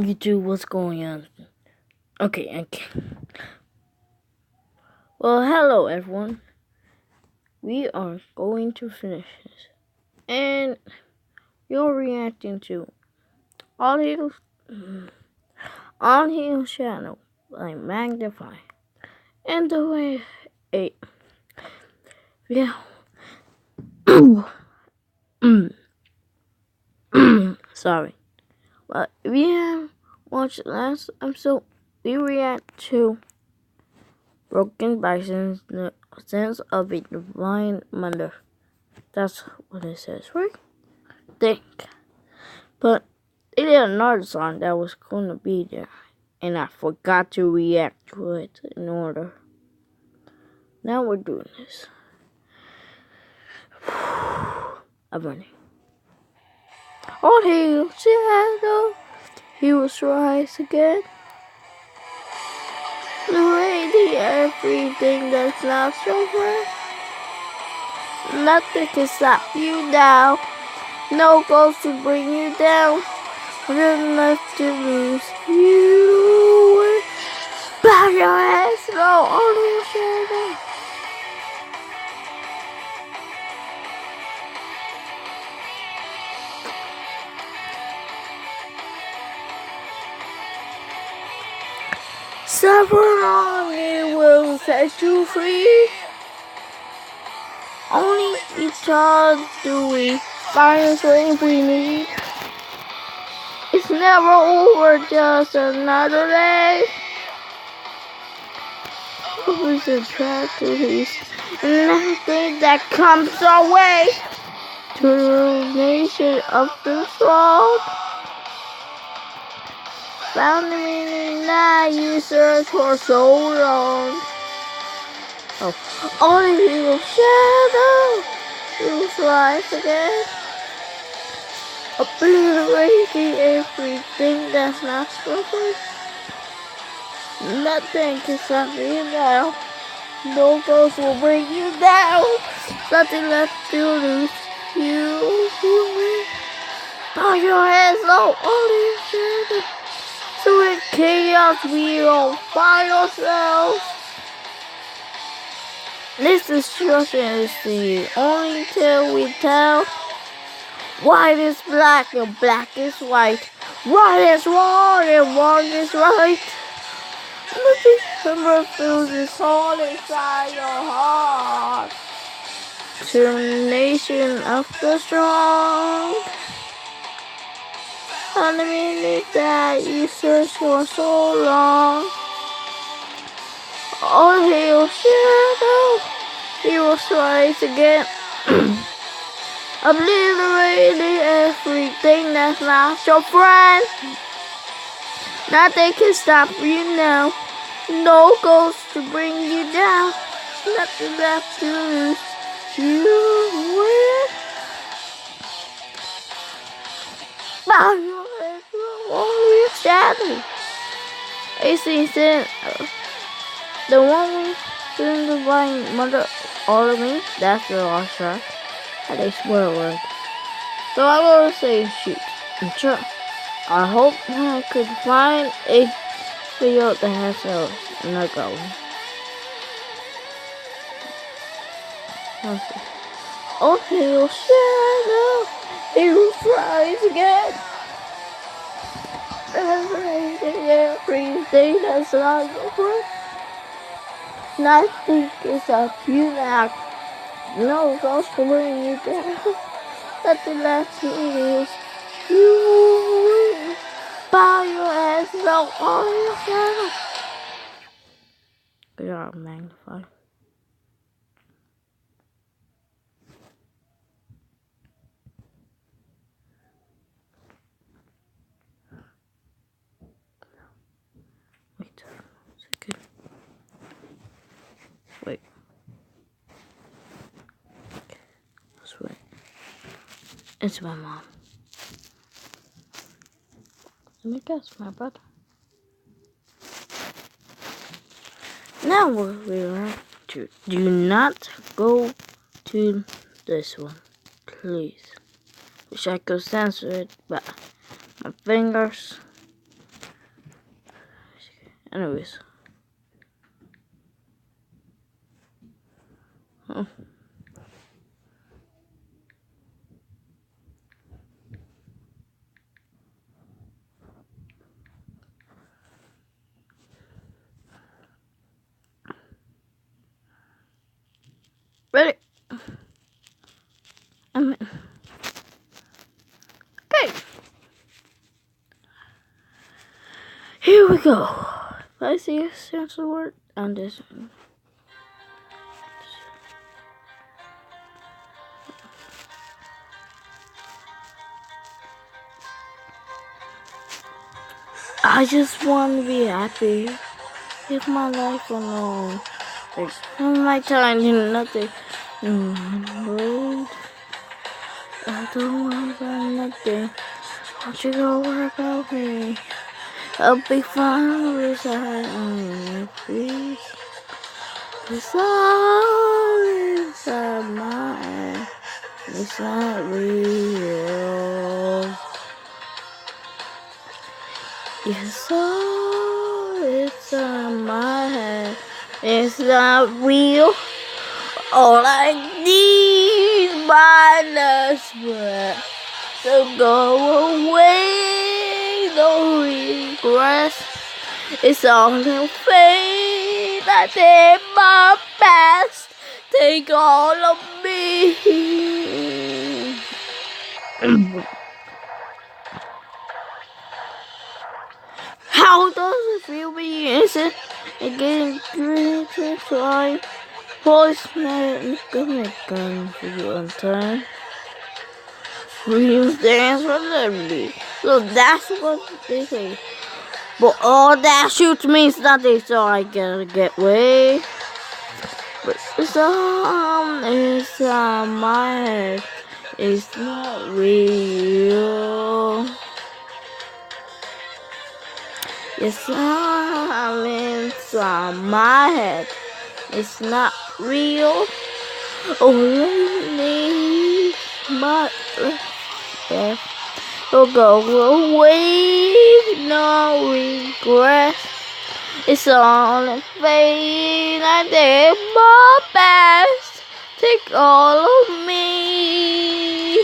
YouTube, what's going on? Okay. Well, hello everyone. We are going to finish this. And you're reacting to All Heal Shadow by Magnify. And the way 8. Yeah. Sorry. But if you have watched the last episode, we react to Broken Bison's the sense of a divine mother. That's what it says, right? Think. But it is another song that was going to be there, and I forgot to react to it in order. Now we're doing this. I'm running. All hail shadow, he was rise again. Lady, everything that's not so great. Nothing can stop you now. No ghost to bring you down. Nothing left to lose. You will bow your head slow on your shadow. Suffer long, it will set you free. Only each other do we find the strength we need. It's never over, just another day. Always a tragedy, and everything that comes our way. To the nation of the strong. Found the meaning that you searched for so long. Oh, the little shadow, you will rise again. Obliterating everything that's not perfect. Nothing can stop you now. No ghost will bring you down. Nothing left to lose. You will bow your heads low on your shadow. So in chaos we all find ourselves. This destruction is the only tale we tell. White is black and black is white. Right is wrong and wrong is right. Nothing ever feels this all inside your heart. To the nation of the strong. On the minute that you search for so long. All hail shadow, he will rise again. Obliterating everything that's not your friend. Nothing can stop you now. No ghost to bring you down. Nothing left to lose. You will bow your head on your shadow. AC said, the one in the divine mother, all of me, that's the last track. And they swear word. So I'm gonna say shoot. And sure, I hope I could find a video that has those. And I got one. Let's see. Oh, hail shadow, he will rise again. Everything that's not your friend. Nothing can stop you now. No ghost to bring you down. Nothing left to lose. You will bow your heads low on your shadow. Good job, Magnify. Wait a second. Wait. That's right. It's my mom. Let me guess, my brother. Now we are to do not go to this one, please. Wish I could censor it, but my fingers Anyways. Oh. Ready? Okay. Here we go. I see a sense of word on this one. I just want to be happy. Leave my life alone. Like, my time in nothing. World. I don't want about nothing. Won't you go worry about me? I'll be fine with I please. Cause all inside my head is not real. Yes, all inside my head is not real. All I need is my last breath to go away. No regrets. It's all in vain. I did my best. Take all of me. How does it feel being innocent and getting dreams to try? Voice man, gonna gun for you on time. Dreams dance for liberty. So that's what they say. But all that shoots means nothing, so I gotta get away. But the song inside my head is not real. Yes, I'm inside my head. It's not real. Only my breath will go away. No regret. It's all in vain. I did my best. Take all of me.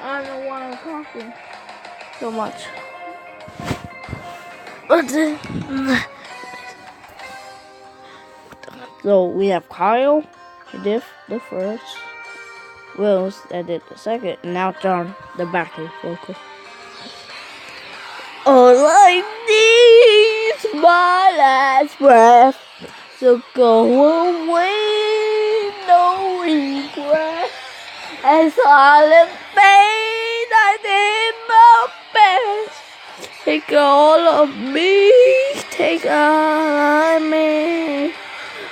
I don't know why I'm coughing so much. So we have Kyle, who did the first, Wills that did the second, and now John, the backing vocal. All I need is my last breath, so go away, no regret. As all in vain, I did my best. Take all of me, take all of me.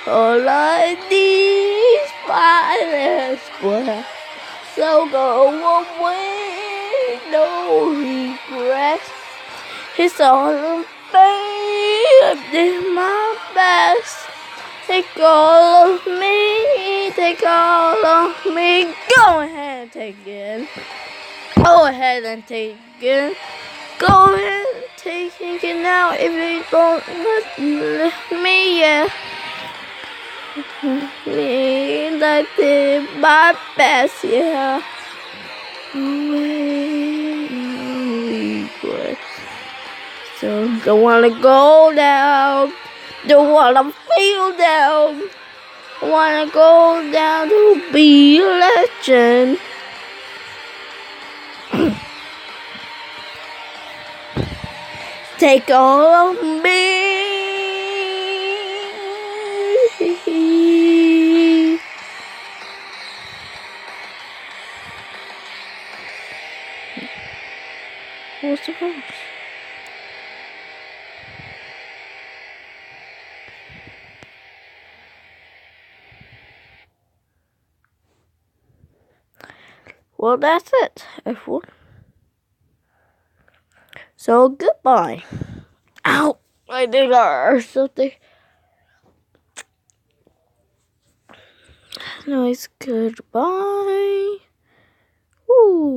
All I need is my last breath, so go away, no regret. It's all in vain, I did my best. Take all of me, take all of me. Go ahead and take it. Go ahead and take it. Go ahead and take it now if you don't let me, yeah. Me, I did my best, yeah. So don't wanna go down, don't wanna feel down, wanna go down to be a legend. Take all of me. What's the verse? Well, that's it, everyone. So, goodbye. Ow! I think I heard something. Anyways, goodbye. Woo.